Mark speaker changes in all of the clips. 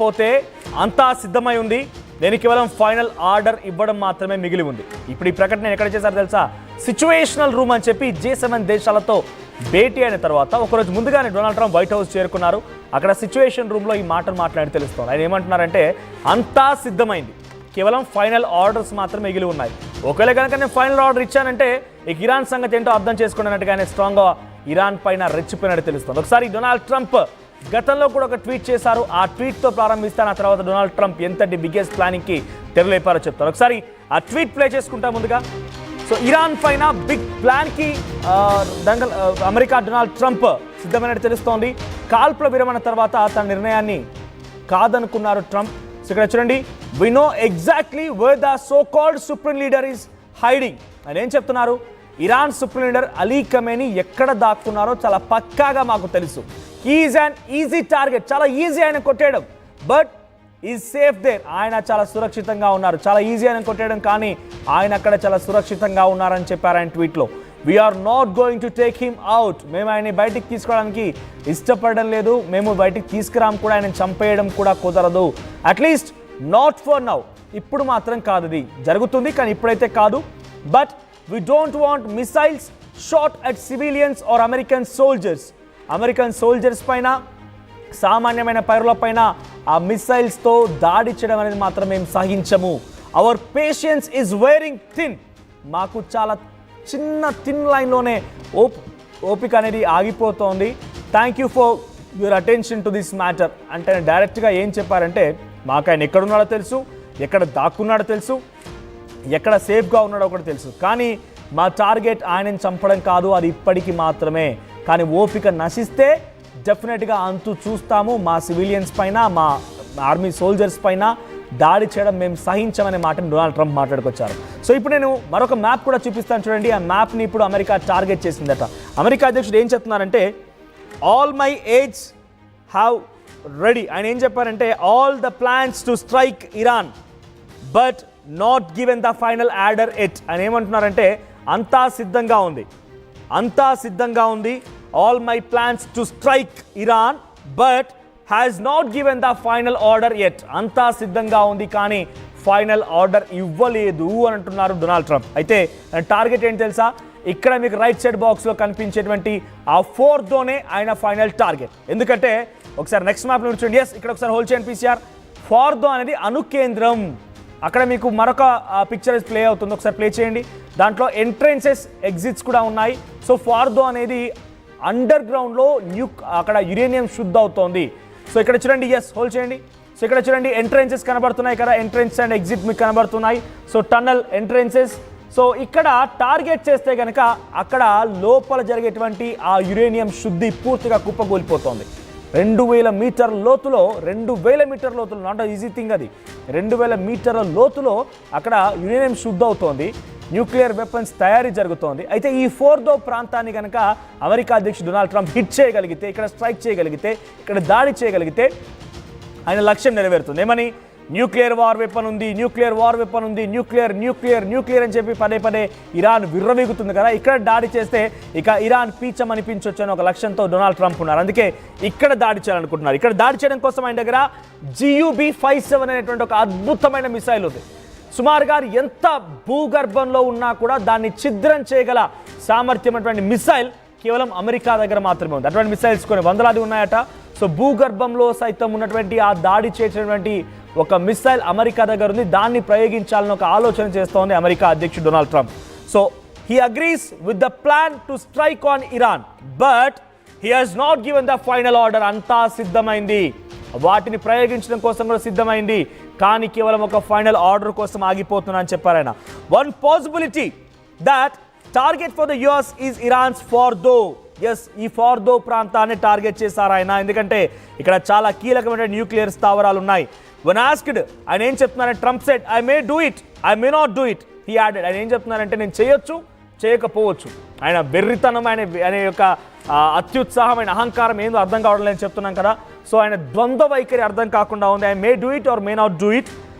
Speaker 1: పోతే అంతా సిద్ధమై ఉంది. నేను కేవలం ఫైనల్ ఆర్డర్ ఇవ్వడం మాత్రమే మిగిలి ఉంది. ఇప్పుడు ఈ ప్రకటన ఎక్కడ చేశారో తెలుసా? సిచ్యువేషనల్ రూమ్ అని చెప్పి G7 దేశాలతో భేటీ అయిన తర్వాత ఒకరోజు ముందుగానే డొనాల్డ్ ట్రంప్ వైట్ హౌస్ చేరుకున్నారు. అక్కడ సిచ్యువేషన్ రూమ్లో ఈ మాటలు మాట్లాడి తెలుస్తుంది. ఆయన ఏమంటున్నారంటే అంతా సిద్ధమైంది, కేవలం ఫైనల్ ఆర్డర్స్ మాత్రమే మిగిలి ఉన్నాయి. ఒకవేళ కనుక నేను ఫైనల్ ఆర్డర్ ఇచ్చానంటే ఇక ఇరాన్ సంగతి ఏంటో అర్థం చేసుకున్నట్టుగానే స్ట్రాంగ్గా ఇరాన్ పైన రెచ్చిపోయినట్టు తెలుస్తుంది. ఒకసారి డొనాల్డ్ ట్రంప్ గతంలో కూడా ఒక ట్వీట్ చేశారు. ఆ ట్వీట్తో ప్రారంభిస్తాను. ఆ తర్వాత డొనాల్డ్ ట్రంప్ ఎంతటి బిగ్గెస్ట్ ప్లానింగ్కి తెరలేపారో చెప్తారు. ఒకసారి ఆ ట్వీట్ ప్లే చేసుకుంటా ముందుగా. సో ఇరాన్ పైన బిగ్ ప్లాన్కి అమెరికా డొనాల్డ్ ట్రంప్ సిద్ధమైనట్టు తెలుస్తోంది. కాల్పుల విరమణ తర్వాత తన నిర్ణయాన్ని కాదనుకున్నారు ట్రంప్. సో ఇక్కడ చూడండి, we know exactly where the so called supreme leader is hiding అని ఏం చెప్తున్నారు? Iran supreme leader Ali Khamenei ఎక్కడ దాక్కున్నారో చాలా పక్కాగా మాకు తెలుసు. ఈజ్ అన్ ఈజీ టార్గెట్, చాలా ఈజీ ఆయన కొట్టేయడం, బట్ ఈజ్ సేఫ్ దేర్. ఆయన చాలా సురక్షితంగా ఉన్నారు. చాలా ఈజీ ఆయన కొట్టేయడం, కానీ ఆయన అక్కడ చాలా సురక్షితంగా ఉన్నారని చెప్పారు ఆయన ట్వీట్లో. We're not going to take him out. మేము ఆయన బయటికి తీసుకోవడానికి ఇష్టపడడం లేదు, మేము బయటికి తీసుకురాం కూడా, ఆయన చంపేయడం కూడా కుదరదు. అట్లీస్ట్ నాట్ ఫర్ నౌ, ఇప్పుడు మాత్రం కాదు. ఇది జరుగుతుంది కానీ ఇప్పుడైతే కాదు. But we don't want missiles shot at civilians or American soldiers. American soldiers పైన, సామాన్యమైన పౌరుల పైన ఆ మిసైల్స్తో దాడి చేయడం అనేది మాత్రం మేము సహించము. Our patience is wearing thin. మాకు చాలా థిన్ లైన్లోనే ఓపిక అనేది ఆగిపోతోంది. Thank you for your attention to this matter అంటే డైరెక్ట్గా ఏం చెప్పారంటే, మాకు ఆయన ఎక్కడున్నాడో తెలుసు, ఎక్కడ దాక్కున్నాడో తెలుసు, ఎక్కడ సేఫ్గా ఉన్నాడో కూడా తెలుసు, కానీ మా టార్గెట్ ఆయనని చంపడం కాదు, అది ఇప్పటికీ మాత్రమే. కానీ ఓపిక నశిస్తే డెఫినెట్గా అంతు చూస్తాము. మా సివిలియన్స్ పైన, మా ఆర్మీ సోల్జర్స్ పైన దాడి చేయడం మేము సహించమనే మాటని డొనాల్డ్ ట్రంప్ మాట్లాడుకొచ్చారు. సో ఇప్పుడు నేను మరొక మ్యాప్ కూడా చూపిస్తాను చూడండి. ఆ మ్యాప్ని ఇప్పుడు అమెరికా టార్గెట్ చేసిందట. అమెరికా అధ్యక్షుడు ఏం చెప్తున్నారంటే, all my AIDS have ready. ఆయన ఏం చెప్పారంటే, all the plans to strike Iran but not given the final order at అని ఏమంటున్నారంటే, అంతా సిద్ధంగా ఉంది, అంతా సిద్ధంగా ఉంది. All my plans to strike Iran but has not given the final order at. అంతా సిద్ధంగా ఉంది కానీ ఫైనల్ ఆర్డర్ ఇవ్వలేదు అని అంటున్నారు డొనాల్డ్ ట్రంప్. అయితే టార్గెట్ ఏంటి తెలుసా? ఇక్కడ మీకు రైట్ సైడ్ బాక్స్లో కనిపించేటువంటి ఆ 4తోనే ఆయన ఫైనల్ టార్గెట్. ఎందుకంటే ఒకసారి నెక్స్ట్ మ్యాప్ చూడండి. ఎస్, ఇక్కడ ఒకసారి హోల్డ్ చేయండి పీసీఆర్. 4తో అనేది అణుకేంద్రం. అక్కడ మీకు మరొక పిక్చర్ ప్లే అవుతుంది, ఒకసారి ప్లే చేయండి. దాంట్లో ఎంట్రెన్సెస్, ఎగ్జిట్స్ కూడా ఉన్నాయి. సో 4తో అనేది అండర్ గ్రౌండ్లో అక్కడ యురేనియం శుద్ధ అవుతోంది. సో ఇక్కడ చూడండి, ఎస్ హోల్డ్ చేయండి. సో ఇక్కడ చూడండి, ఎంట్రెన్సెస్ కనబడుతున్నాయి, ఇక్కడ ఎంట్రెన్స్ అండ్ ఎగ్జిట్ మీకు కనబడుతున్నాయి. So tunnel, entrances. సో ఇక్కడ టార్గెట్ చేస్తే కనుక అక్కడ లోపల జరిగేటువంటి ఆ యురేనియం శుద్ధి పూర్తిగా కుప్పగూలిపోతుంది. 2000 మీటర్ల లోతులో, 2000 మీటర్ల లోతులో, నాట్ ఈజీ థింగ్ అది. 2000 మీటర్ల లోతులో అక్కడ యురేనియం శుద్ధ అవుతోంది, న్యూక్లియర్ వెపన్స్ తయారీ జరుగుతోంది. అయితే ఈ 4తో ప్రాంతాన్ని కనుక అమెరికా అధ్యక్షుడు డొనాల్డ్ ట్రంప్ హిట్ చేయగలిగితే, ఇక్కడ స్ట్రైక్ చేయగలిగితే, ఇక్కడ దాడి చేయగలిగితే ఆయన లక్ష్యం నెరవేరుతుంది. ఏమని? న్యూక్లియర్ వార్ వెపన్ ఉంది, న్యూక్లియర్ వార్ వెపన్ ఉంది, న్యూక్లియర్ న్యూక్లియర్ న్యూక్లియర్ అని చెప్పి పదే పదే ఇరాన్ విర్రవీగుతుంది కదా. ఇక్కడ దాడి చేస్తే ఇక ఇరాన్ పీచం అనిపించవచ్చు అని ఒక లక్ష్యంతో డొనాల్డ్ ట్రంప్ ఉన్నారు. అందుకే ఇక్కడ దాడి చేయాలనుకుంటున్నారు. ఇక్కడ దాడి చేయడం కోసం ఆయన దగ్గర GUB-57 అనేటువంటి ఒక అద్భుతమైన మిసైల్ ఉంది. సుమారుగా ఎంత భూగర్భంలో ఉన్నా కూడా దాన్ని ఛిద్రం చేయగల సామర్థ్యం అటువంటి మిసైల్ కేవలం అమెరికా దగ్గర మాత్రమే ఉంది. అటువంటి మిసైల్స్ కొన్ని వందలాది ఉన్నాయట. సో భూగర్భంలో సైతం ఉన్నటువంటి ఆ దాడి చేసినటువంటి ఒక మిసైల్ అమెరికా దగ్గర ఉంది. దాన్ని ప్రయోగించాలని ఒక ఆలోచన చేస్తోంది అమెరికా అధ్యక్షుడు Donald Trump. So he agrees with the plan to strike on Iran but he has not given the final order. అంతా సిద్ధమైంది, వాటిని ప్రయోగించడం కోసం కూడా సిద్ధమైంది, కానీ కేవలం ఒక ఫైనల్ ఆర్డర్ కోసం ఆగిపోతున్నా అని చెప్పారు ఆయన. One possibility that target for the US is Iran's Fordow. Yes, ఈ ఫార్దో ప్రాంతాన్ని టార్గెట్ చేశారు ఆయన. ఎందుకంటే ఇక్కడ చాలా కీలకమైన న్యూక్లియర్ స్థావరాలు ఉన్నాయి. వన్ ఆస్క్డ్, ఆయన ఏం చెప్తున్నారంటే, Trump said I may do it, I may not do it. He added, ఆయన ఏం చెప్తున్నారంటే నేను చేయొచ్చు, చేయకపోవచ్చు. ఆయన వెర్రితనం, ఆయన యొక్క అత్యుత్సాహమైన అహంకారం ఏందో అర్థం కావడం లేదని చెప్తున్నాం కదా. సో ఆయన ద్వంద్వ వైఖరి అర్థం కాకుండా ఉంది. I may do it or may not do it.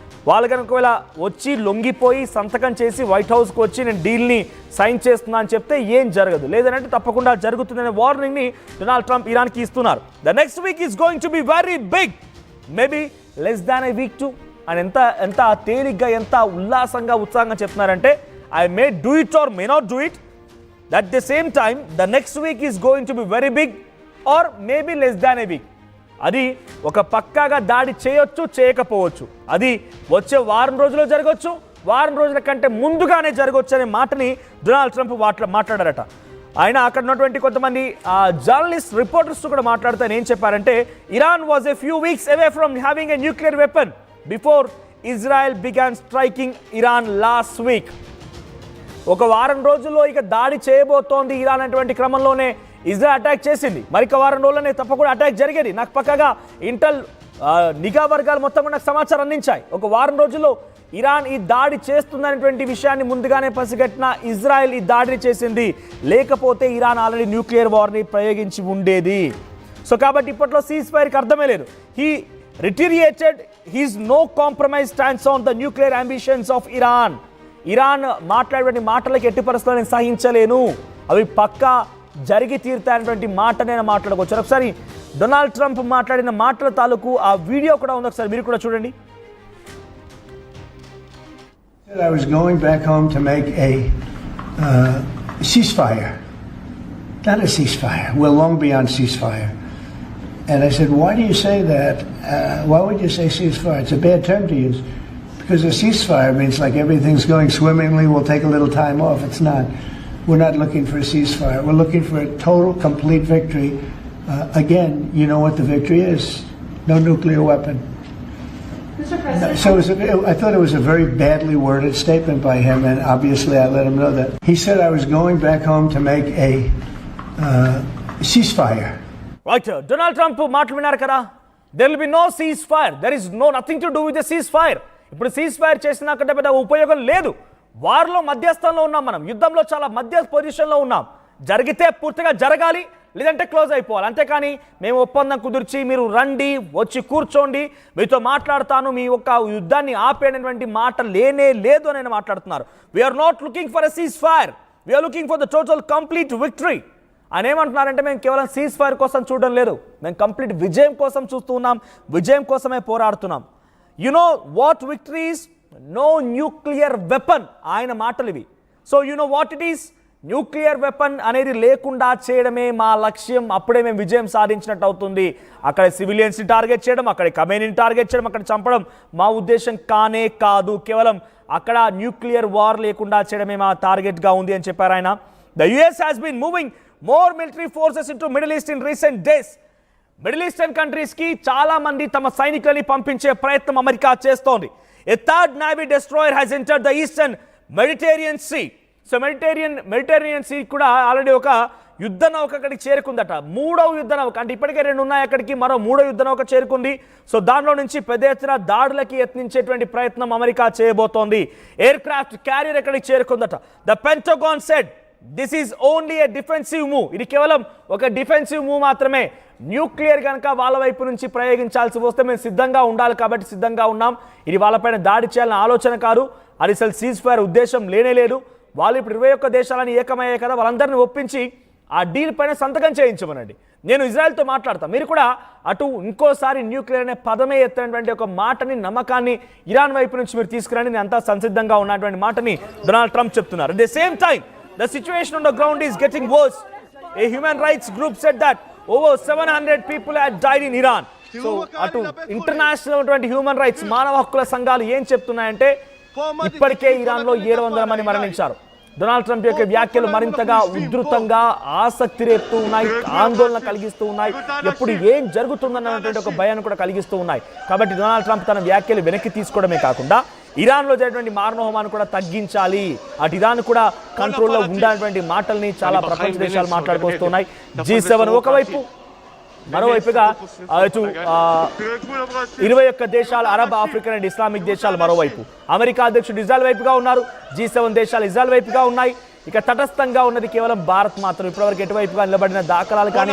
Speaker 1: వాళ్ళు కనుక ఒకవేళ వచ్చి లొంగిపోయి సంతకం చేసి వైట్ హౌస్కి వచ్చి నేను డీల్ని సైన్ చేస్తున్నా అని చెప్తే ఏం జరగదు, లేదంటే తప్పకుండా జరుగుతుందనే వార్నింగ్ని డొనాల్డ్ ట్రంప్ ఇరాన్కి ఇస్తున్నారు. The next week is going to be very big. Maybe less than a week two అని ఎంత ఎంత తేలిగ్గా ఎంత ఉల్లాసంగా ఉత్సాహంగా చెప్తున్నారంటే I may do it or may not do it. At the same time, the next week is going to be very big or maybe less than a week. అది ఒక పక్కాగా దాడి చేయొచ్చు చేయకపోవచ్చు, అది వచ్చే వారం రోజుల్లో జరగవచ్చు, వారం రోజుల కంటే ముందుగానే జరగవచ్చు అనే మాటని డొనాల్డ్ ట్రంప్ మాట్లాడారట. ఆయన అక్కడ ఉన్నటువంటి కొంతమంది జర్నలిస్ట్ రిపోర్టర్స్ కూడా మాట్లాడుతూ ఏం చెప్పారంటే Iran was a few weeks away from having a nuclear weapon before Israel began striking Iran last week. ఒక వారం రోజుల్లో ఇక దాడి చేయబోతోంది ఇరాన్ అనేటువంటి క్రమంలోనే ఇజ్రాయెల్ అటాక్ చేసింది. మరిక వారం రోజుల్లోనే తప్పకుండా అటాక్ జరిగేది. నాకు పక్కగా ఇంటెల్ నిఘా వర్గాలు మొత్తం నాకు సమాచారం అందించాయి. ఒక వారం రోజుల్లో ఇరాన్ ఈ దాడి చేస్తుందనేటువంటి విషయాన్ని ముందుగానే పసిగట్టిన ఇజ్రాయెల్ ఈ దాడిని చేసింది. లేకపోతే ఇరాన్ ఆల్రెడీ న్యూక్లియర్ వార్ని ప్రయోగించి ఉండేది. సో కాబట్టి ఇప్పట్లో సీజ్ ఫైర్కి అర్థమే లేదు. He reiterated his no compromise stands on the nuclear ambitions of Iran. Iran మాట్లాడేటువంటి మాటలకి ఎట్టి పరిస్థితుల్లో నేను సహించలేను, అవి పక్కా జరిగి తీరుతాయనేటువంటి మాట నేను మాట్లాడుకోవచ్చు. ఒకసారి డొనాల్డ్ ట్రంప్ మాట్లాడిన మాటల తాలూకు ఆ వీడియో కూడా ఉంది, ఒకసారి మీరు కూడా చూడండి.
Speaker 2: I was going back home to make a ceasefire. Not a ceasefire. We're long beyond ceasefire. And I said, why do you say that? Why would you say ceasefire? It's a bad term to use. Because a ceasefire means like everything's going swimmingly, we'll take a little time off. It's not. We're not looking for a ceasefire. We're looking for a total, complete victory. Again, you know what the victory is. No nuclear weapon.
Speaker 3: Mr. President.
Speaker 2: So I thought it was a very badly worded statement by him, and obviously I let him know that. He said I was going back home to make a ceasefire.
Speaker 1: Right, Donald Trump మాటలు విన్నారు కదా. There will be no ceasefire. There is nothing to do with the ceasefire. ఇప్పుడు cease fire చేసినా కంటే పెద్ద ఉపయోగం లేదు. వార్లో మధ్యస్థంలో ఉన్నాం, మనం యుద్ధంలో చాలా మధ్య పొజిషన్లో ఉన్నాం. జరిగితే పూర్తిగా జరగాలి, లేదంటే క్లోజ్ అయిపోవాలి. అంతేకాని మేము ఒప్పందం కుదిర్చి మీరు రండి వచ్చి కూర్చోండి మీతో మాట్లాడతాను మీ యొక్క యుద్ధాన్ని ఆపేటటువంటి మాట లేనే లేదు అని ఆయన మాట్లాడుతున్నారు. We're not looking for a ceasefire, we're looking for the total complete victory. ఆయన ఏమంటున్నారంటే మేము కేవలం సీజ్ ఫైర్ కోసం చూడడం లేదు, మేము కంప్లీట్ విజయం కోసం చూస్తూ ఉన్నాం, విజయం కోసమే పోరాడుతున్నాం. You know what victory is? No nuclear weapon. ఆయన మాటలు ఇవి. So you know what it is? Nuclear weapon అనేది లేకుండా చేయడమే మా లక్ష్యం. అప్పుడే మేము విజయం సాధించినట్టు అవుతుంది. అక్కడ సివిలియన్స్ని టార్గెట్ చేయడం, అక్కడ కమ్యూనిటీని టార్గెట్ చేయడం, అక్కడ చంపడం మా ఉద్దేశం కానే కాదు. కేవలం అక్కడ న్యూక్లియర్ వార్ లేకుండా చేయడమే మా టార్గెట్గా ఉంది అని చెప్పారు ఆయన. The US has been moving more military forces into Middle East in recent days. Middle eastern కంట్రీస్కి చాలా మంది తమ సైనికులని పంపించే ప్రయత్నం అమెరికా చేస్తోంది. A third navy destroyer has entered the eastern Mediterranean sea. So Mediterranean sea కూడా ఆల్రెడీ ఒక యుద్ధ నౌక అక్కడికి చేరుకుందట. మూడవ యుద్ధ నౌక, అంటే ఇప్పటికే 2 ఉన్నాయి, అక్కడికి మరో 3వ యుద్ధ నౌక చేరుకుంది. సో దానిలో నుంచి పెద్ద ఎత్తున దాడులకి యత్నించేటువంటి ప్రయత్నం అమెరికా చేయబోతోంది. ఎయిర్ క్రాఫ్ట్ క్యారియర్ ఎక్కడికి చేరుకుందట. The Pentagon said this is only a defensive move. ఇది కేవలం ఒక డిఫెన్సివ్ మూవ్ మాత్రమే. న్యూక్లియర్ కనుక వాళ్ళ వైపు నుంచి ప్రయోగించాల్సి వస్తే మేము సిద్ధంగా ఉండాలి కాబట్టి సిద్ధంగా ఉన్నాం. ఇది వాళ్ళపైన దాడి చేయాలన్న ఆలోచన కాదు, అది అసలు సీజ్ ఫైర్ ఉద్దేశం లేనే లేదు. వాళ్ళు ఇప్పుడు 21 దేశాలని ఏకమయ్యాయి కదా, వాళ్ళందరినీ ఒప్పించి ఆ డీల్ పైన సంతకం చేయించమనండి. నేను ఇజ్రాయెల్తో మాట్లాడతాను, మీరు కూడా అటు ఇంకోసారి న్యూక్లియర్ అనే పదమే ఎత్తనటువంటి ఒక మాటని, నమ్మకాన్ని ఇరాన్ వైపు నుంచి మీరు తీసుకురండి, నేను అంతా సంసిద్ధంగా ఉన్నటువంటి మాటని డొనాల్డ్ ట్రంప్ చెప్తున్నారు. At the same time, the situation on the ground is getting worse. A human rights group said that over 700 people had died in Iran. So అటు ఇంటర్నేషనల్ హ్యూమన్ రైట్స్ మానవ హక్కుల సంఘాలు ఏం చెప్తున్నాయంటే ఇప్పటికే ఇరాన్లో 700 మంది మరణించారు. డొనాల్డ్ ట్రంప్ యొక్క వ్యాఖ్యలు మరింతగా ఉధృతంగా ఆసక్తి రేపుతూ ఉన్నాయి, ఆందోళన కలిగిస్తూ ఉన్నాయి, ఎప్పుడు ఏం జరుగుతుందన్నటువంటి ఒక భయాన్ని కూడా కలిగిస్తూ ఉన్నాయి. కాబట్టి డొనాల్డ్ ట్రంప్ తన వ్యాఖ్యలు వెనక్కి తీసుకోవడమే కాకుండా ఇరాన్లో జరిగినటువంటి మారణహోమాన్ని కూడా తగ్గించాలి, అటు ఇరాన్ కూడా కంట్రోల్లో ఉండాలనేటువంటి మాటల్ని చాలా ప్రపంచ దేశాలు మాట్లాడుకొస్తున్నాయి. G7 ఒకవైపు, మరోవైపుగా 21 దేశాలు అరబ్, ఆఫ్రికన్ అండ్ ఇస్లామిక్ దేశాలు మరోవైపు, అమెరికా అధ్యక్షుడు ఇజ్రాయెల్ వైపుగా ఉన్నారు, G7 దేశాలు ఇజ్రాయెల్ వైపుగా ఉన్నాయి. ఇక తటస్థంగా ఉన్నది కేవలం భారత్ మాత్రం. ఇప్పటివరకు ఎటువైపుగా నిలబడిన దాఖలాలు కానీ